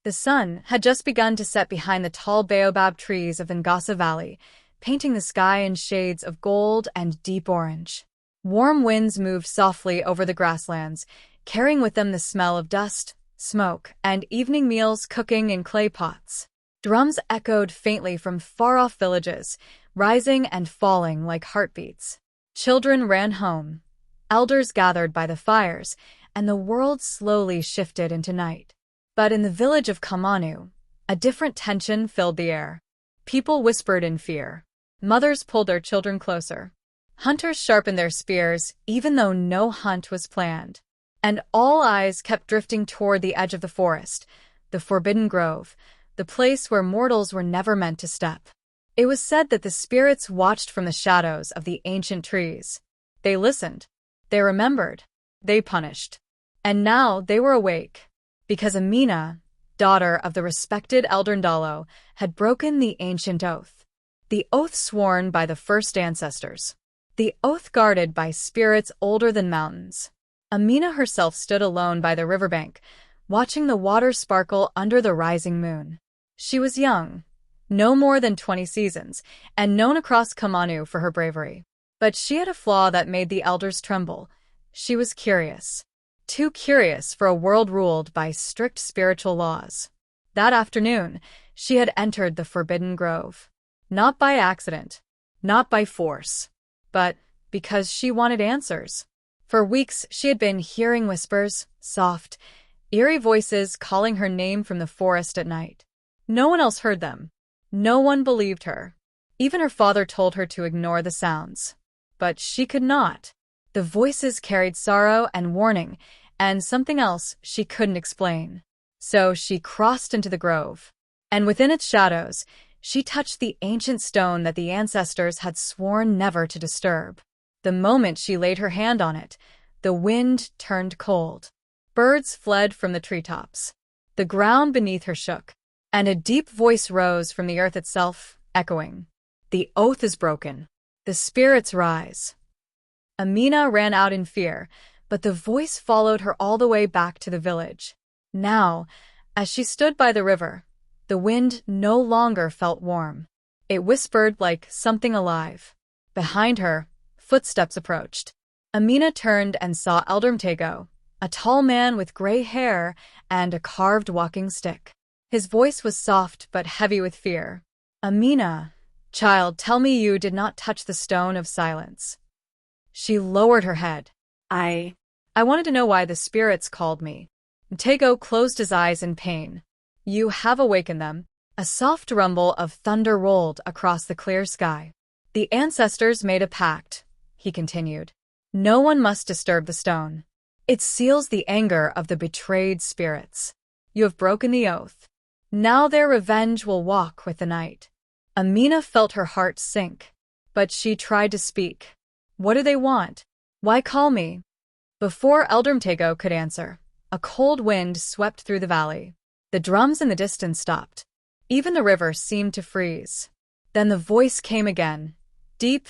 The sun had just begun to set behind the tall baobab trees of Ngasa Valley, painting the sky in shades of gold and deep orange. Warm winds moved softly over the grasslands, carrying with them the smell of dust, smoke, and evening meals cooking in clay pots. Drums echoed faintly from far-off villages, rising and falling like heartbeats. Children ran home. Elders gathered by the fires, and the world slowly shifted into night. But in the village of Kamanu, a different tension filled the air. People whispered in fear. Mothers pulled their children closer. Hunters sharpened their spears, even though no hunt was planned. And all eyes kept drifting toward the edge of the forest, the forbidden grove, the place where mortals were never meant to step. It was said that the spirits watched from the shadows of the ancient trees. They listened. They remembered. They punished. And now they were awake. Because Amina, daughter of the respected Elder Ndalo, had broken the ancient oath. The oath sworn by the first ancestors. The oath guarded by spirits older than mountains. Amina herself stood alone by the riverbank, watching the water sparkle under the rising moon. She was young, no more than 20 seasons, and known across Kamanu for her bravery. But she had a flaw that made the elders tremble. She was curious. Too curious for a world ruled by strict spiritual laws. That afternoon, she had entered the Forbidden Grove. Not by accident, not by force, but because she wanted answers. For weeks, she had been hearing whispers, soft, eerie voices calling her name from the forest at night. No one else heard them. No one believed her. Even her father told her to ignore the sounds. But she could not. The voices carried sorrow and warning, and something else she couldn't explain. So she crossed into the grove. And within its shadows, she touched the ancient stone that the ancestors had sworn never to disturb. The moment she laid her hand on it, the wind turned cold. Birds fled from the treetops. The ground beneath her shook, and a deep voice rose from the earth itself, echoing, "The oath is broken. The spirits rise." Amina ran out in fear, but the voice followed her all the way back to the village. Now, as she stood by the river, the wind no longer felt warm. It whispered like something alive. Behind her, footsteps approached. Amina turned and saw Elder Mtego, a tall man with gray hair and a carved walking stick. His voice was soft but heavy with fear. "Amina, child, tell me you did not touch the stone of silence." She lowered her head. I wanted to know why the spirits called me." Mtego closed his eyes in pain. "You have awakened them." A soft rumble of thunder rolled across the clear sky. "The ancestors made a pact," he continued. "No one must disturb the stone. It seals the anger of the betrayed spirits. You have broken the oath. Now their revenge will walk with the night." Amina felt her heart sink, but she tried to speak. "What do they want? Why call me?" Before Elder Mtego could answer, a cold wind swept through the valley. The drums in the distance stopped. Even the river seemed to freeze. Then the voice came again, deep,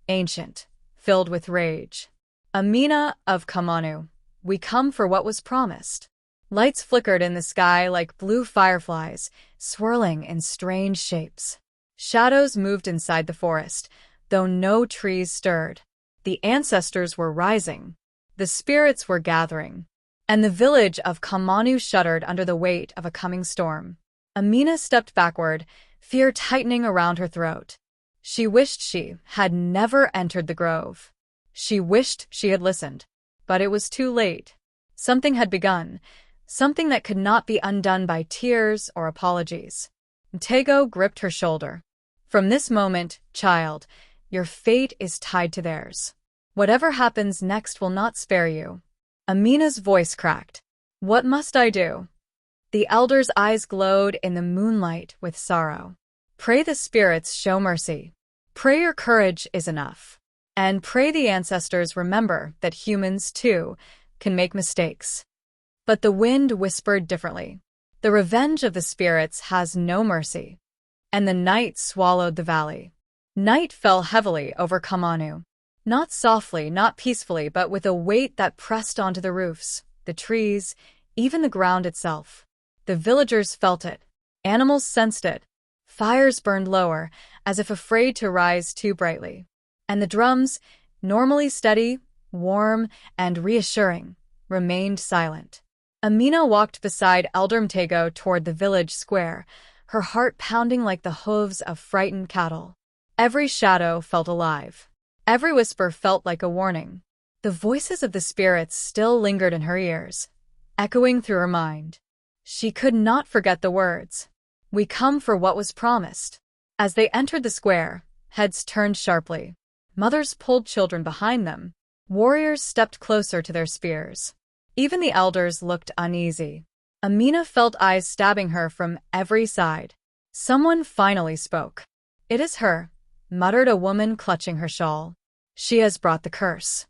ancient, filled with rage. "Amina of Kamanu, we come for what was promised." Lights flickered in the sky like blue fireflies, swirling in strange shapes. Shadows moved inside the forest, though no trees stirred. The ancestors were rising. The spirits were gathering. And the village of Kamanu shuddered under the weight of a coming storm. Amina stepped backward, fear tightening around her throat. She wished she had never entered the grove. She wished she had listened. But it was too late. Something had begun, something that could not be undone by tears or apologies. Mtego gripped her shoulder. "From this moment, child, your fate is tied to theirs. Whatever happens next will not spare you." Amina's voice cracked. "What must I do?" The elder's eyes glowed in the moonlight with sorrow. "Pray the spirits show mercy. Pray your courage is enough. And pray the ancestors remember that humans, too, can make mistakes." But the wind whispered differently. "The revenge of the spirits has no mercy." And the night swallowed the valley. Night fell heavily over Kamanu. Not softly, not peacefully, but with a weight that pressed onto the roofs, the trees, even the ground itself. The villagers felt it. Animals sensed it. Fires burned lower, as if afraid to rise too brightly. And the drums, normally steady, warm, and reassuring, remained silent. Amina walked beside Elder Mtego toward the village square, her heart pounding like the hooves of frightened cattle. Every shadow felt alive. Every whisper felt like a warning. The voices of the spirits still lingered in her ears, echoing through her mind. She could not forget the words. "We come for what was promised." As they entered the square, heads turned sharply. Mothers pulled children behind them. Warriors stepped closer to their spears. Even the elders looked uneasy. Amina felt eyes stabbing her from every side. Someone finally spoke. "It is her," muttered a woman clutching her shawl. "She has brought the curse.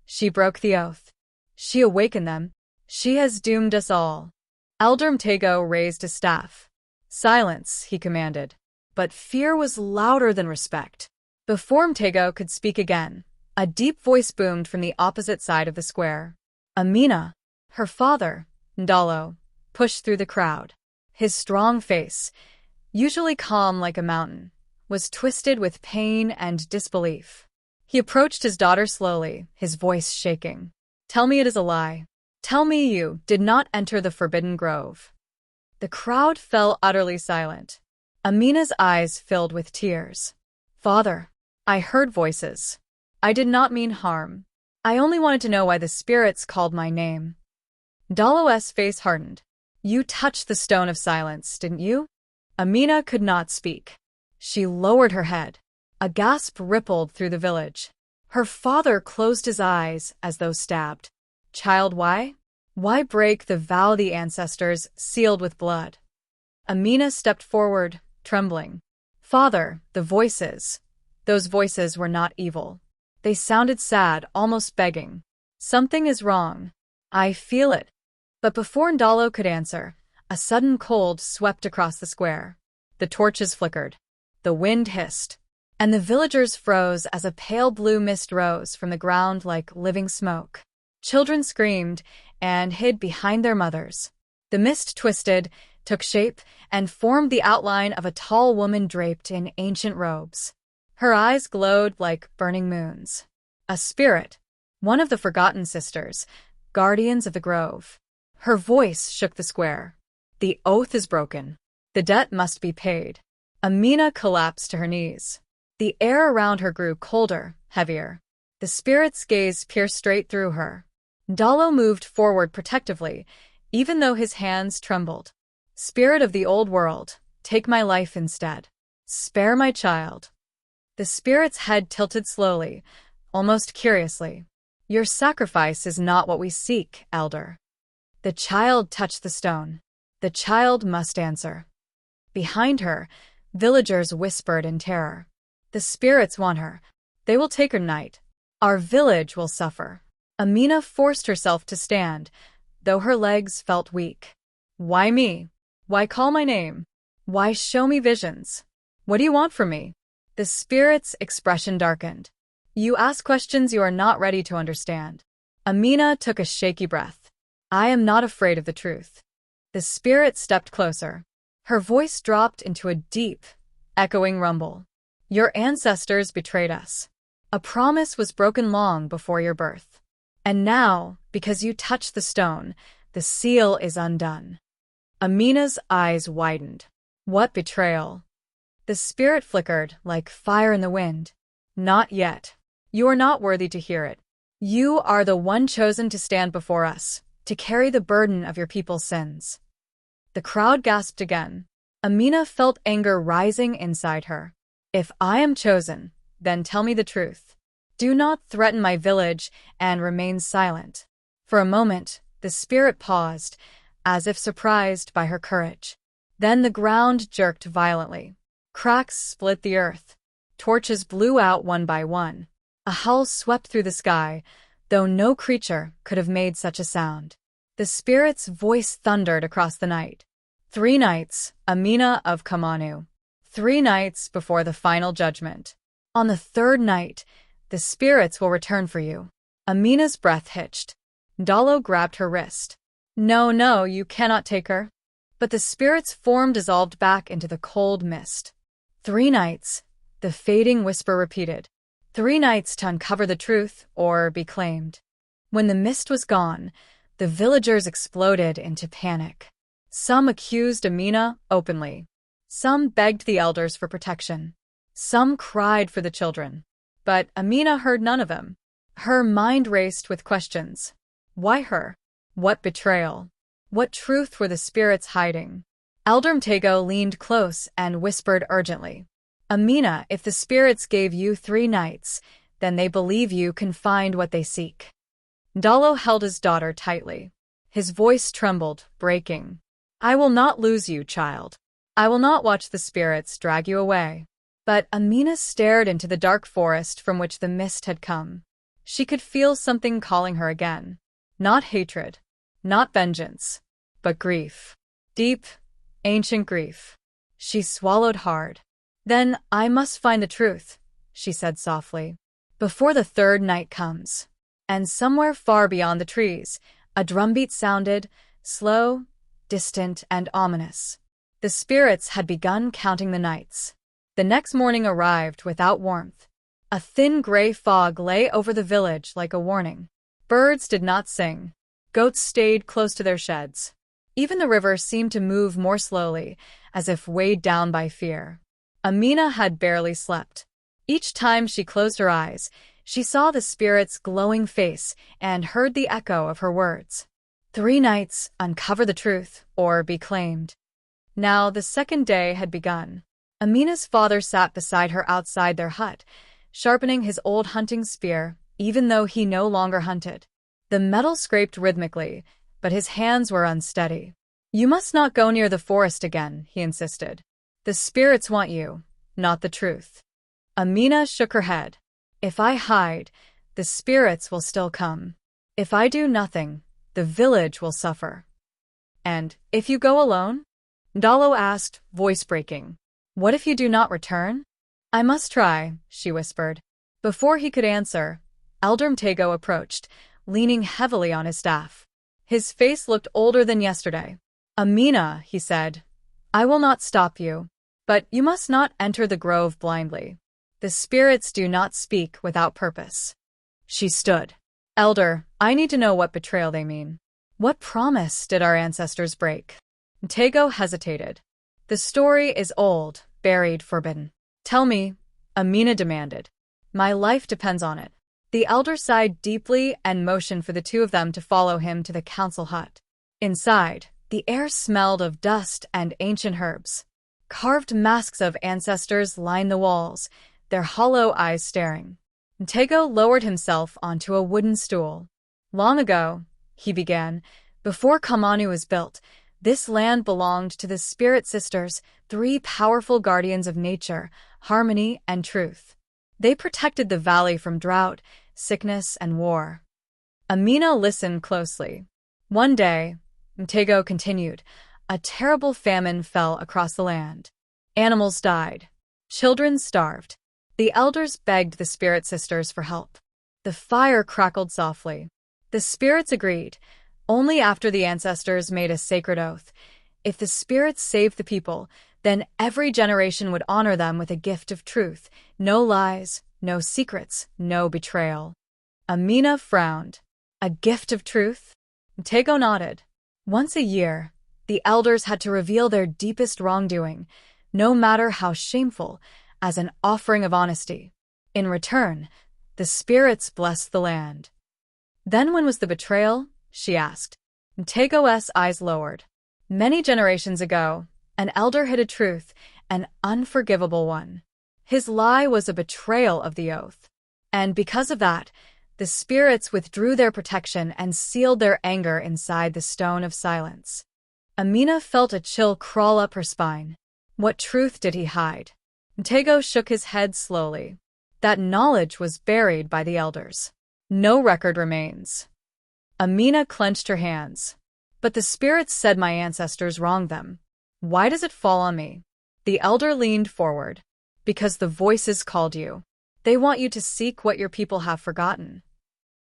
She broke the oath. She awakened them. She has doomed us all." Elder Mtego raised his staff. "Silence," he commanded. But fear was louder than respect. Before Mtego could speak again, a deep voice boomed from the opposite side of the square. Amina, her father, Ndalo, pushed through the crowd. His strong face, usually calm like a mountain, was twisted with pain and disbelief. He approached his daughter slowly, his voice shaking. "Tell me it is a lie. Tell me you did not enter the Forbidden Grove." The crowd fell utterly silent. Amina's eyes filled with tears. "Father, I heard voices. I did not mean harm. I only wanted to know why the spirits called my name." Ndalo's face hardened. "You touched the stone of silence, didn't you?" Amina could not speak. She lowered her head. A gasp rippled through the village. Her father closed his eyes as though stabbed. "Child, why? Why break the vow the ancestors sealed with blood?" Amina stepped forward, trembling. "Father, the voices. Those voices were not evil. They sounded sad, almost begging. Something is wrong. I feel it." But before Ndalo could answer, a sudden cold swept across the square. The torches flickered. The wind hissed. And the villagers froze as a pale blue mist rose from the ground like living smoke. Children screamed and hid behind their mothers. The mist twisted, took shape, and formed the outline of a tall woman draped in ancient robes. Her eyes glowed like burning moons. A spirit, one of the forgotten sisters, guardians of the grove. Her voice shook the square. "The oath is broken. The debt must be paid." Amina collapsed to her knees. The air around her grew colder, heavier. The spirit's gaze pierced straight through her. Ndalo moved forward protectively, even though his hands trembled. "Spirit of the old world, take my life instead. Spare my child." The spirit's head tilted slowly, almost curiously. "Your sacrifice is not what we seek, Elder." The child touched the stone. The child must answer. Behind her, villagers whispered in terror. "The spirits want her. They will take her tonight. Our village will suffer." Amina forced herself to stand, though her legs felt weak. "Why me? Why call my name? Why show me visions? What do you want from me?" The spirit's expression darkened. "You ask questions you are not ready to understand." Amina took a shaky breath. "I am not afraid of the truth." The spirit stepped closer. Her voice dropped into a deep, echoing rumble. "Your ancestors betrayed us. A promise was broken long before your birth. And now, because you touched the stone, the seal is undone." Amina's eyes widened. "What betrayal?" The spirit flickered like fire in the wind. "Not yet. You are not worthy to hear it. You are the one chosen to stand before us, to carry the burden of your people's sins." The crowd gasped again. Amina felt anger rising inside her. "If I am chosen, then tell me the truth. Do not threaten my village and remain silent." For a moment, the spirit paused, as if surprised by her courage. Then the ground jerked violently. Cracks split the earth. Torches blew out one by one. A howl swept through the sky, though no creature could have made such a sound. The spirit's voice thundered across the night. 3 nights, Amina of Kamanu. 3 nights before the final judgment. On the 3rd night, the spirits will return for you. Amina's breath hitched. Ndalo grabbed her wrist. No, you cannot take her." But the spirit's form dissolved back into the cold mist. 3 nights, the fading whisper repeated. 3 nights to uncover the truth or be claimed. When the mist was gone, the villagers exploded into panic. Some accused Amina openly. Some begged the elders for protection. Some cried for the children. But Amina heard none of them. Her mind raced with questions. Why her? What betrayal? What truth were the spirits hiding? Elder Mtego leaned close and whispered urgently. Amina, if the spirits gave you 3 nights, then they believe you can find what they seek. Ndalo held his daughter tightly. His voice trembled, breaking. I will not lose you, child. I will not watch the spirits drag you away. But Amina stared into the dark forest from which the mist had come. She could feel something calling her again. Not hatred, not vengeance, but grief. Deep, ancient grief. She swallowed hard. Then I must find the truth, she said softly, before the 3rd night comes. And somewhere far beyond the trees, a drumbeat sounded, slow, distant, and ominous. The spirits had begun counting the nights. The next morning arrived without warmth. A thin gray fog lay over the village like a warning. Birds did not sing. Goats stayed close to their sheds. Even the river seemed to move more slowly, as if weighed down by fear. Amina had barely slept. Each time she closed her eyes, she saw the spirit's glowing face and heard the echo of her words. 3 nights, uncover the truth, or be claimed. Now the 2nd day had begun. Amina's father sat beside her outside their hut, sharpening his old hunting spear, even though he no longer hunted. The metal scraped rhythmically, but his hands were unsteady. You must not go near the forest again, he insisted. The spirits want you, not the truth. Amina shook her head. If I hide, the spirits will still come. If I do nothing, the village will suffer. And if you go alone? Ndalo asked, voice breaking. What if you do not return? I must try, she whispered. Before he could answer, Elder Mtego approached, leaning heavily on his staff. His face looked older than yesterday. Amina, he said, I will not stop you. But you must not enter the grove blindly. The spirits do not speak without purpose. She stood. Elder, I need to know what betrayal they mean. What promise did our ancestors break? Mtego hesitated. The story is old, buried, forbidden. Tell me, Amina demanded. My life depends on it. The elder sighed deeply and motioned for the 2 of them to follow him to the council hut. Inside, the air smelled of dust and ancient herbs. Carved masks of ancestors lined the walls, their hollow eyes staring. Mtego lowered himself onto a wooden stool. Long ago, he began, before Kamanu was built, this land belonged to the Spirit Sisters, 3 powerful guardians of nature, harmony, and truth. They protected the valley from drought, sickness, and war. Amina listened closely. One day, Mtego continued, a terrible famine fell across the land. Animals died. Children starved. The elders begged the Spirit Sisters for help. The fire crackled softly. The spirits agreed, only after the ancestors made a sacred oath. If the spirits saved the people, then every generation would honor them with a gift of truth. No lies, no secrets, no betrayal. Amina frowned. A gift of truth? Mtego nodded. Once a year, the elders had to reveal their deepest wrongdoing, no matter how shameful, as an offering of honesty. In return, the spirits blessed the land. Then when was the betrayal? She asked. Mtego's eyes lowered. Many generations ago, an elder hid a truth, an unforgivable one. His lie was a betrayal of the oath. And because of that, the spirits withdrew their protection and sealed their anger inside the stone of silence. Amina felt a chill crawl up her spine. What truth did he hide? Mtego shook his head slowly. That knowledge was buried by the elders. No record remains. Amina clenched her hands. But the spirits said my ancestors wronged them. Why does it fall on me? The elder leaned forward. Because the voices called you. They want you to seek what your people have forgotten.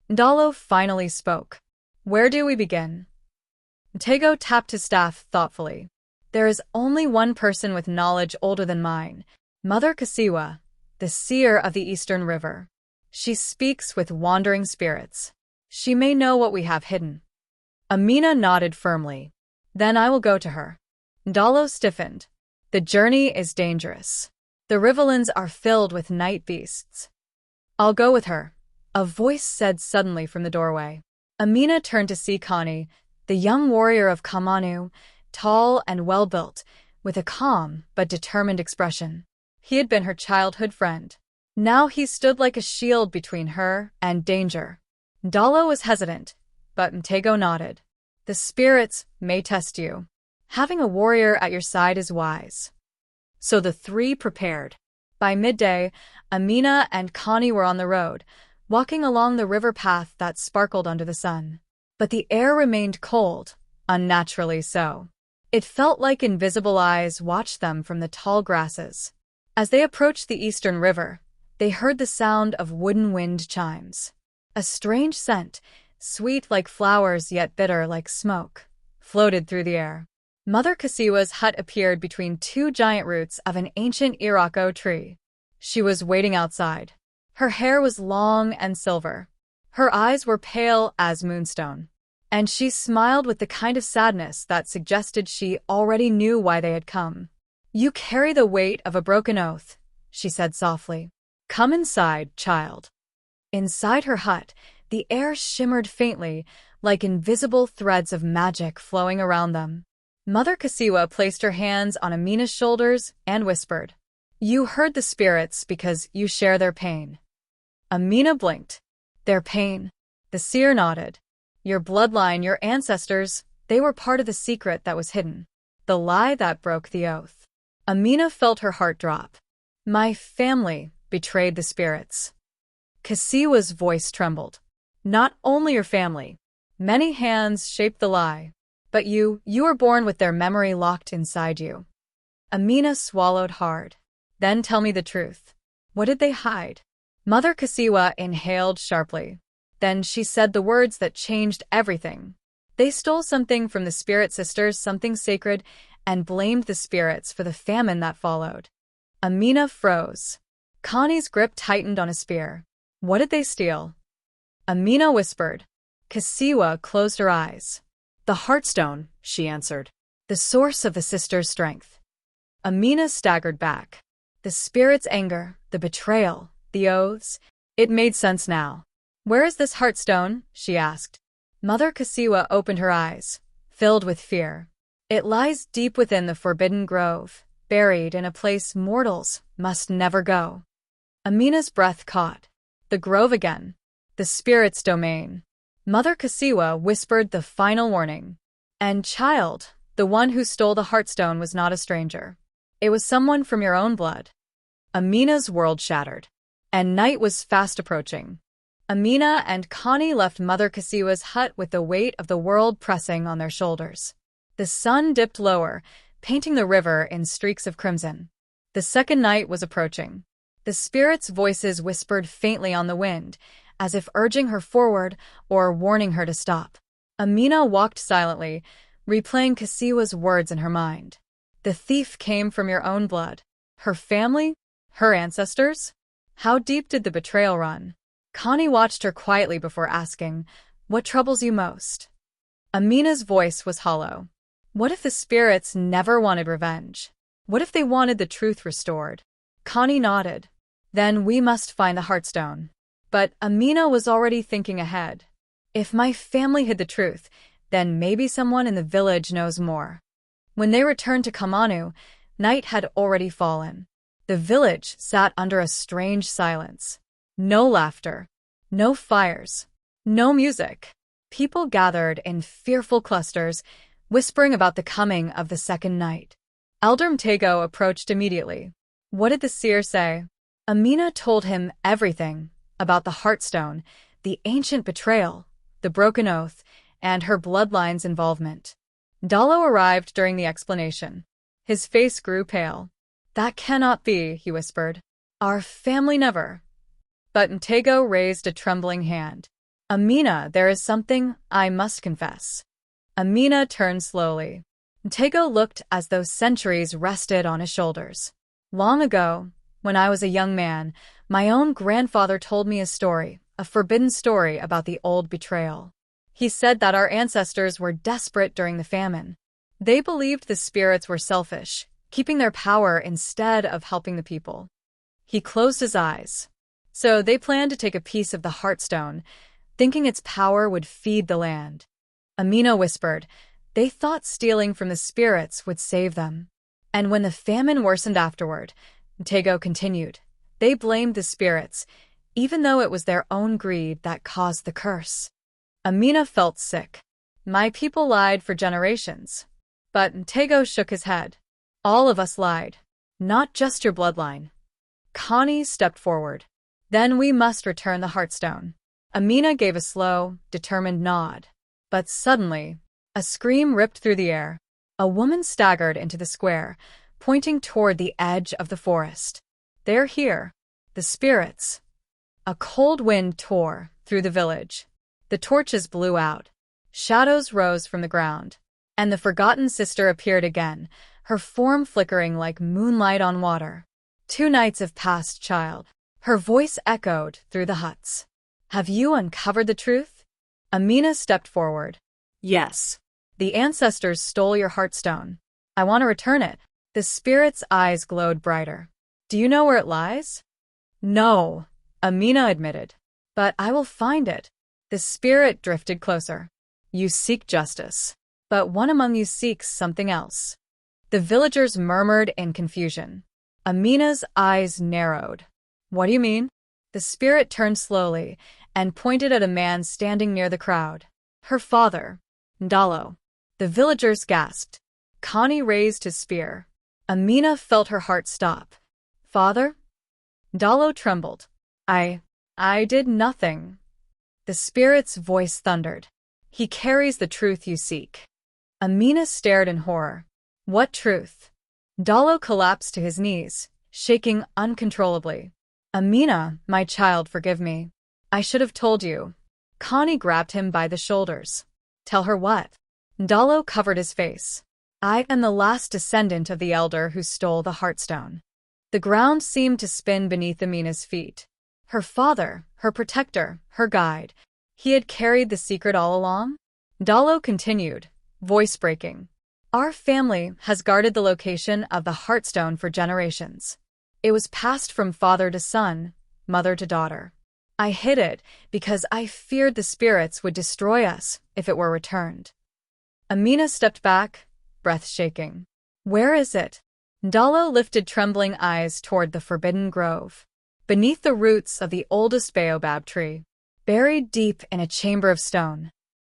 Ndalo finally spoke. Where do we begin? Mtego tapped his staff thoughtfully. There is only one person with knowledge older than mine, Mother Kasiwa, the seer of the Eastern River. She speaks with wandering spirits. She may know what we have hidden. Amina nodded firmly. Then I will go to her. Ndalo stiffened. The journey is dangerous. The riverlands are filled with night beasts. I'll go with her, a voice said suddenly from the doorway. Amina turned to see Connie, the young warrior of Kamanu, tall and well-built, with a calm but determined expression. He had been her childhood friend. Now he stood like a shield between her and danger. Ndalo was hesitant, but Mtego nodded. The spirits may test you. Having a warrior at your side is wise. So the three prepared. By midday, Amina and Connie were on the road, walking along the river path that sparkled under the sun. But the air remained cold, unnaturally so. It felt like invisible eyes watched them from the tall grasses. As they approached the eastern river, they heard the sound of wooden wind chimes. A strange scent, sweet like flowers yet bitter like smoke, floated through the air. Mother Kasiwa's hut appeared between two giant roots of an ancient Irako tree. She was waiting outside. Her hair was long and silver. Her eyes were pale as moonstone. And she smiled with the kind of sadness that suggested she already knew why they had come. You carry the weight of a broken oath, she said softly. Come inside, child. Inside her hut, the air shimmered faintly, like invisible threads of magic flowing around them. Mother Kasiwa placed her hands on Amina's shoulders and whispered, You heard the spirits because you share their pain. Amina blinked. Their pain? The seer nodded. Your bloodline, your ancestors, they were part of the secret that was hidden. The lie that broke the oath. Amina felt her heart drop. My family betrayed the spirits. Kasiwa's voice trembled. Not only your family. Many hands shaped the lie. But you were born with their memory locked inside you. Amina swallowed hard. Then tell me the truth. What did they hide? Mother Kasiwa inhaled sharply. Then she said the words that changed everything. They stole something from the spirit sisters, something sacred, and blamed the spirits for the famine that followed. Amina froze. Connie's grip tightened on a spear. What did they steal? Amina whispered. Kasiwa closed her eyes. The Heartstone, she answered. The source of the sisters' strength. Amina staggered back. The spirit's anger, the betrayal, the oaths. It made sense now. Where is this Heartstone? She asked. Mother Kasiwa opened her eyes, filled with fear. It lies deep within the Forbidden Grove, buried in a place mortals must never go. Amina's breath caught. The grove again. The spirit's domain. Mother Kasiwa whispered the final warning. And child, the one who stole the Heartstone was not a stranger. It was someone from your own blood. Amina's world shattered. And night was fast approaching. Amina and Connie left Mother Kasiwa's hut with the weight of the world pressing on their shoulders. The sun dipped lower, painting the river in streaks of crimson. The second night was approaching. The spirits' voices whispered faintly on the wind, as if urging her forward or warning her to stop. Amina walked silently, replaying Kasiwa's words in her mind. The thief came from your own blood. Her family? Her ancestors? How deep did the betrayal run? Connie watched her quietly before asking, What troubles you most? Amina's voice was hollow. What if the spirits never wanted revenge? What if they wanted the truth restored? Connie nodded. Then we must find the Heartstone. But Amina was already thinking ahead. If my family hid the truth, then maybe someone in the village knows more. When they returned to Kamanu, night had already fallen. The village sat under a strange silence. No laughter. No fires. No music. People gathered in fearful clusters, whispering about the coming of the second night. Elder Mtego approached immediately. What did the seer say? Amina told him everything about the Heartstone, the ancient betrayal, the broken oath, and her bloodline's involvement. Ndalo arrived during the explanation. His face grew pale. That cannot be, he whispered. Our family never. But Mtego raised a trembling hand. Amina, there is something I must confess. Amina turned slowly. Ntego looked as though centuries rested on his shoulders. Long ago, when I was a young man, my own grandfather told me a story, a forbidden story about the old betrayal. He said that our ancestors were desperate during the famine. They believed the spirits were selfish, keeping their power instead of helping the people. He closed his eyes. So they planned to take a piece of the Heartstone, thinking its power would feed the land. Amina whispered, they thought stealing from the spirits would save them. And when the famine worsened afterward, Ntego continued, they blamed the spirits, even though it was their own greed that caused the curse. Amina felt sick. My people lied for generations. But Ntego shook his head. All of us lied. Not just your bloodline. Connie stepped forward. Then we must return the Heartstone. Amina gave a slow, determined nod. But suddenly, a scream ripped through the air. A woman staggered into the square, pointing toward the edge of the forest. They're here. The spirits. A cold wind tore through the village. The torches blew out. Shadows rose from the ground. And the forgotten sister appeared again, her form flickering like moonlight on water. 2 nights have passed, child. Her voice echoed through the huts. Have you uncovered the truth? Amina stepped forward. Yes. The ancestors stole your Heartstone. I want to return it. The spirit's eyes glowed brighter. Do you know where it lies? No, Amina admitted. But I will find it. The spirit drifted closer. You seek justice. But one among you seeks something else. The villagers murmured in confusion. Amina's eyes narrowed. What do you mean? The spirit turned slowly and pointed at a man standing near the crowd. Her father, Ndalo. The villagers gasped. Connie raised his spear. Amina felt her heart stop. Father? Ndalo trembled. I did nothing. The spirit's voice thundered. He carries the truth you seek. Amina stared in horror. What truth? Ndalo collapsed to his knees, shaking uncontrollably. Amina, my child, forgive me. I should have told you. Connie grabbed him by the shoulders. Tell her what? Ndalo covered his face. I am the last descendant of the elder who stole the Heartstone. The ground seemed to spin beneath Amina's feet. Her father, her protector, her guide. He had carried the secret all along? Ndalo continued, voice breaking. Our family has guarded the location of the Heartstone for generations. It was passed from father to son, mother to daughter. I hid it because I feared the spirits would destroy us if it were returned. Amina stepped back, breath shaking. Where is it? Ndalo lifted trembling eyes toward the forbidden grove. Beneath the roots of the oldest baobab tree, buried deep in a chamber of stone.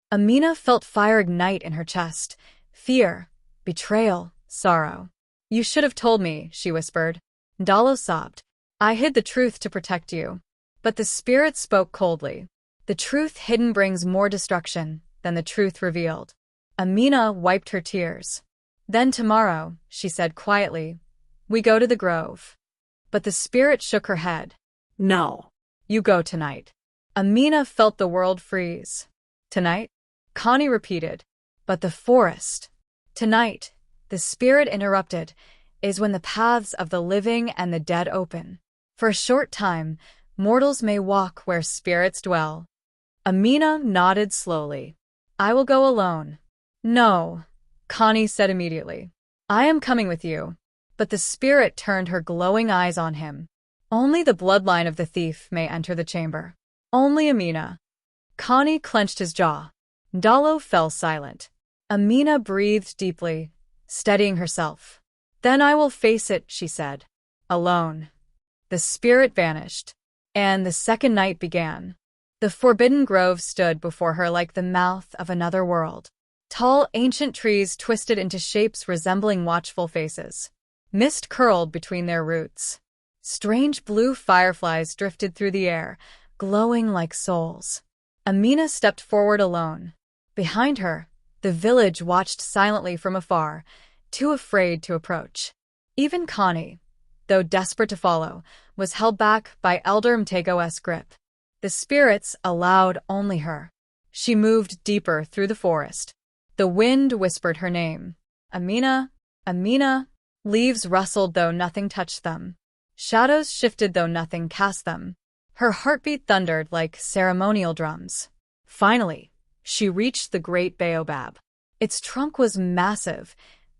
Amina felt fire ignite in her chest. Fear, betrayal, sorrow. You should have told me, she whispered. Ndalo sobbed. I hid the truth to protect you. But the spirit spoke coldly. The truth hidden brings more destruction than the truth revealed. Amina wiped her tears. Then tomorrow, she said quietly, we go to the grove. But the spirit shook her head. No. You go tonight. Amina felt the world freeze. Tonight? Connie repeated. But the forest. Tonight, the spirit interrupted, is when the paths of the living and the dead open. For a short time, mortals may walk where spirits dwell. Amina nodded slowly. I will go alone. No, Connie said immediately. I am coming with you. But the spirit turned her glowing eyes on him. Only the bloodline of the thief may enter the chamber. Only Amina. Connie clenched his jaw. Ndalo fell silent. Amina breathed deeply, steadying herself. Then I will face it, she said. Alone. The spirit vanished. And the second night began. The forbidden grove stood before her like the mouth of another world. Tall, ancient trees twisted into shapes resembling watchful faces. Mist curled between their roots. Strange blue fireflies drifted through the air, glowing like souls. Amina stepped forward alone. Behind her, the village watched silently from afar, too afraid to approach. Even Connie, though desperate to follow, was held back by Elder Mtego's grip. The spirits allowed only her. She moved deeper through the forest. The wind whispered her name. Amina, Amina. Leaves rustled though nothing touched them. Shadows shifted though nothing cast them. Her heartbeat thundered like ceremonial drums. Finally, she reached the great baobab. Its trunk was massive,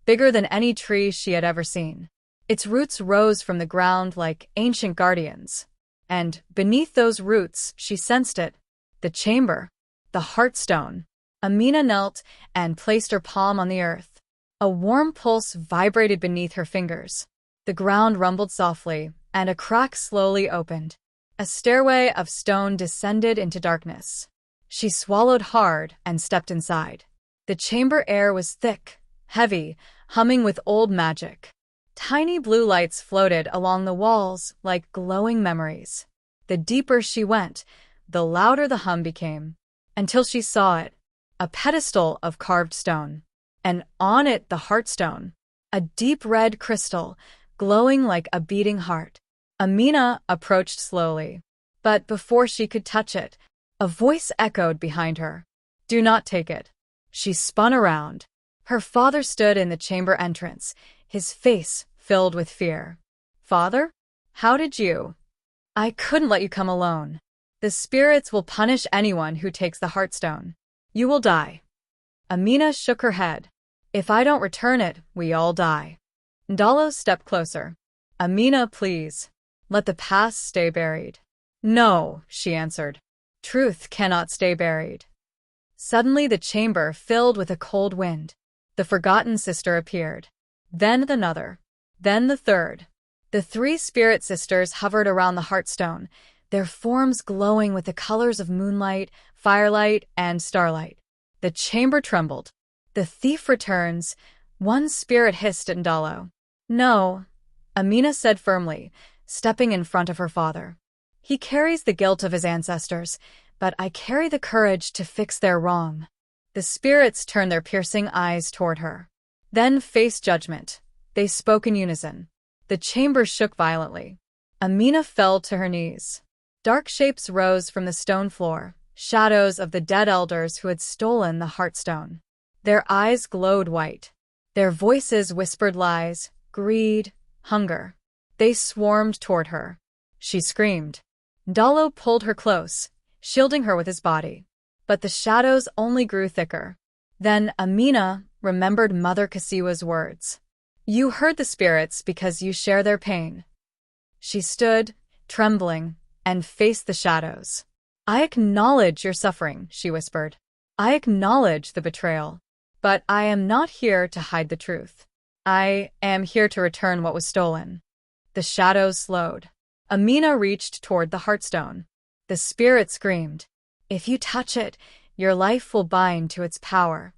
bigger than any tree she had ever seen. Its roots rose from the ground like ancient guardians. And beneath those roots, she sensed it. The chamber. The heartstone. Amina knelt and placed her palm on the earth. A warm pulse vibrated beneath her fingers. The ground rumbled softly, and a crack slowly opened. A stairway of stone descended into darkness. She swallowed hard and stepped inside. The chamber air was thick, heavy, humming with old magic. Tiny blue lights floated along the walls like glowing memories. The deeper she went, the louder the hum became, until she saw it, a pedestal of carved stone. And on it the heartstone, a deep red crystal, glowing like a beating heart. Amina approached slowly, but before she could touch it, a voice echoed behind her. "Do not take it." She spun around. Her father stood in the chamber entrance, his face filled with fear. "Father? How did you? I couldn't let you come alone. The spirits will punish anyone who takes the heartstone. You will die." Amina shook her head. "If I don't return it, we all die." Ndalo stepped closer. "Amina, please. Let the past stay buried." "No," she answered. "Truth cannot stay buried." Suddenly the chamber filled with a cold wind. The forgotten sister appeared. Then another. Then the third. The three spirit sisters hovered around the heartstone, their forms glowing with the colors of moonlight, firelight, and starlight. The chamber trembled. "The thief returns," one spirit hissed at Ndalo. "No," Amina said firmly, stepping in front of her father. "He carries the guilt of his ancestors, but I carry the courage to fix their wrong." The spirits turned their piercing eyes toward her. Then faced judgment. They spoke in unison. The chamber shook violently. Amina fell to her knees. Dark shapes rose from the stone floor, shadows of the dead elders who had stolen the heartstone. Their eyes glowed white. Their voices whispered lies, greed, hunger. They swarmed toward her. She screamed. Ndalo pulled her close, shielding her with his body. But the shadows only grew thicker. Then Amina remembered Mother Kasiwa's words. "You heard the spirits because you share their pain." She stood, trembling, and faced the shadows. "I acknowledge your suffering," she whispered. "I acknowledge the betrayal. But I am not here to hide the truth. I am here to return what was stolen." The shadows slowed. Amina reached toward the heartstone. The spirit screamed, "If you touch it, your life will bind to its power."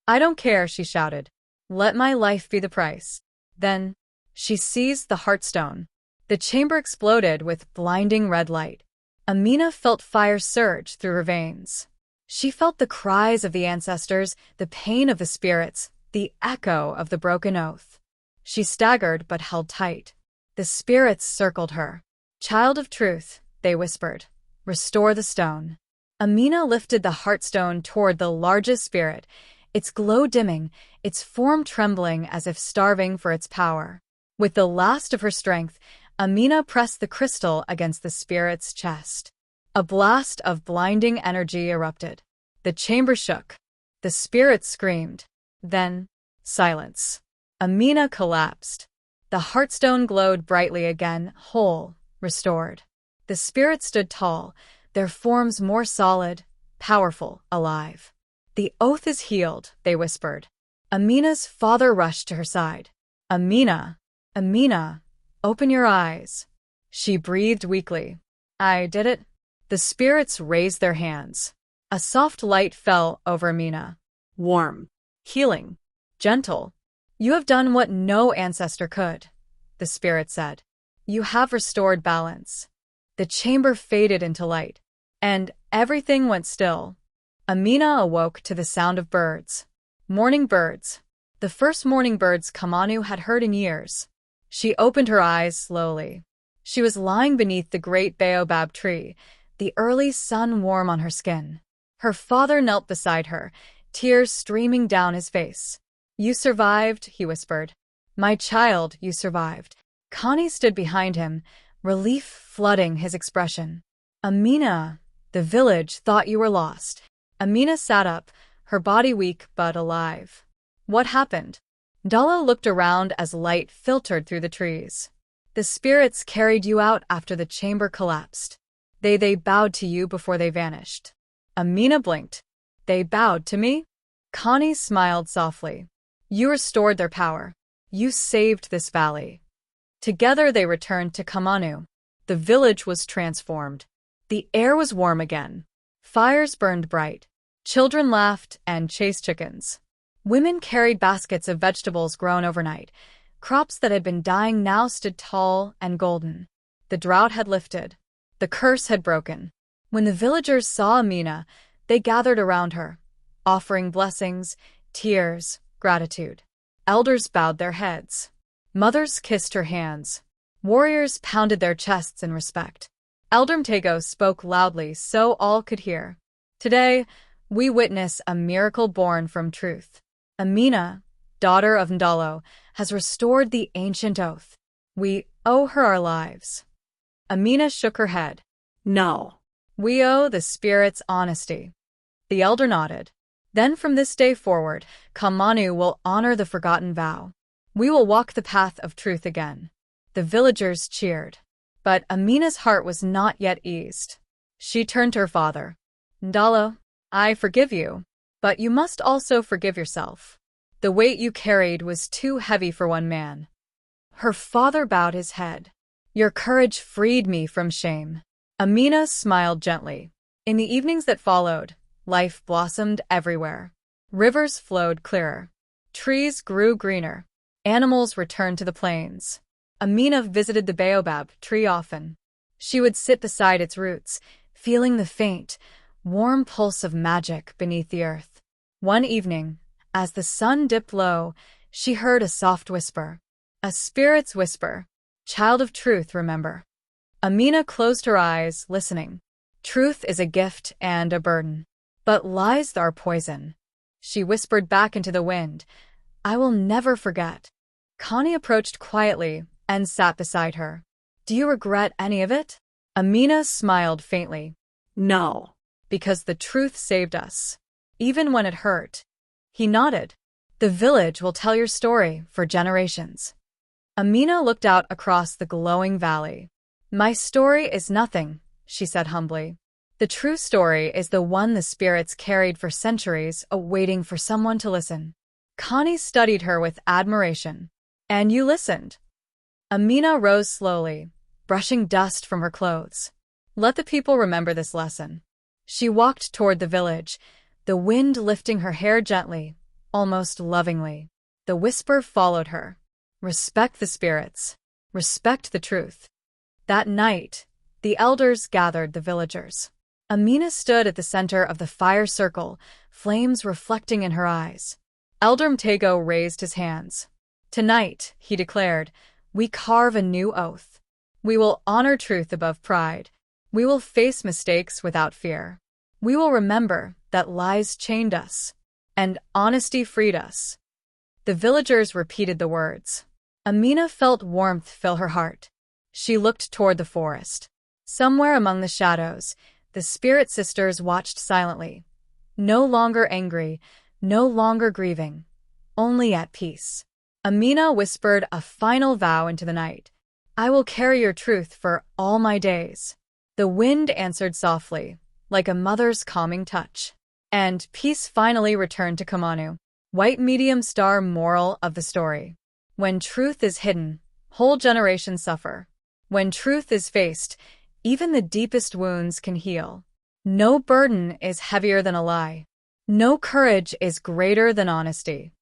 "I don't care," she shouted. "Let my life be the price." Then she seized the heartstone. The chamber exploded with blinding red light. Amina felt fire surge through her veins. She felt the cries of the ancestors, the pain of the spirits, the echo of the broken oath. She staggered but held tight. The spirits circled her. "Child of truth," they whispered, "restore the stone." Amina lifted the heartstone toward the largest spirit, its glow dimming, its form trembling as if starving for its power. With the last of her strength, Amina pressed the crystal against the spirit's chest. A blast of blinding energy erupted. The chamber shook. The spirit screamed. Then, silence. Amina collapsed. The heartstone glowed brightly again, whole, restored. The spirits stood tall, their forms more solid, powerful, alive. "The oath is healed," they whispered. Amina's father rushed to her side. "Amina, Amina, open your eyes." She breathed weakly. "I did it." The spirits raised their hands. A soft light fell over Amina. Warm, healing, gentle. "You have done what no ancestor could," the spirit said. "You have restored balance." The chamber faded into light, and everything went still. Amina awoke to the sound of birds. Morning birds. The first morning birds Kamanu had heard in years. She opened her eyes slowly. She was lying beneath the great baobab tree, the early sun warm on her skin. Her father knelt beside her, tears streaming down his face. You survived, he whispered. My child, you survived. Connie stood behind him, relief flooding his expression. Amina, the village thought you were lost. Amina sat up, her body weak but alive. What happened? Dalla looked around as light filtered through the trees. The spirits carried you out after the chamber collapsed. They bowed to you before they vanished. Amina blinked. They bowed to me? Connie smiled softly. You restored their power. You saved this valley. Together they returned to Kamanu. The village was transformed. The air was warm again. Fires burned bright. Children laughed and chased chickens. Women carried baskets of vegetables grown overnight. Crops that had been dying now stood tall and golden. The drought had lifted. The curse had broken. When the villagers saw Amina, they gathered around her, offering blessings, tears, gratitude. Elders bowed their heads. Mothers kissed her hands. Warriors pounded their chests in respect. Elder Mtego spoke loudly so all could hear. Today, we witness a miracle born from truth. Amina, daughter of Ndalo, has restored the ancient oath. We owe her our lives. Amina shook her head. No. We owe the spirits honesty. The elder nodded. Then from this day forward, Kamanu will honor the forgotten vow. We will walk the path of truth again. The villagers cheered. But Amina's heart was not yet eased. She turned to her father. Ndalo, I forgive you, but you must also forgive yourself. The weight you carried was too heavy for one man. Her father bowed his head. Your courage freed me from shame. Amina smiled gently. In the evenings that followed, life blossomed everywhere. Rivers flowed clearer. Trees grew greener. Animals returned to the plains. Amina visited the baobab tree often. She would sit beside its roots, feeling the faint, warm pulse of magic beneath the earth. One evening, as the sun dipped low, she heard a soft whisper. A spirit's whisper. Child of truth, remember. Amina closed her eyes, listening. Truth is a gift and a burden. But lies are poison. She whispered back into the wind. I will never forget. Connie approached quietly and sat beside her. Do you regret any of it? Amina smiled faintly. No. Because the truth saved us. Even when it hurt. He nodded. The village will tell your story for generations. Amina looked out across the glowing valley. My story is nothing, she said humbly. The true story is the one the spirits carried for centuries, awaiting for someone to listen. Connie studied her with admiration. And you listened. Amina rose slowly, brushing dust from her clothes. Let the people remember this lesson. She walked toward the village, the wind lifting her hair gently, almost lovingly. The whisper followed her. Respect the spirits. Respect the truth. That night, the elders gathered the villagers. Amina stood at the center of the fire circle, flames reflecting in her eyes. Elder Mtego raised his hands. Tonight, he declared, we carve a new oath. We will honor truth above pride. We will face mistakes without fear. We will remember that lies chained us, and honesty freed us. The villagers repeated the words. Amina felt warmth fill her heart. She looked toward the forest. Somewhere among the shadows, the spirit sisters watched silently. No longer angry, no longer grieving, only at peace. Amina whispered a final vow into the night. I will carry your truth for all my days. The wind answered softly, like a mother's calming touch. And peace finally returned to Kamanu. White medium star moral of the story. When truth is hidden, whole generations suffer. When truth is faced, even the deepest wounds can heal. No burden is heavier than a lie. No courage is greater than honesty.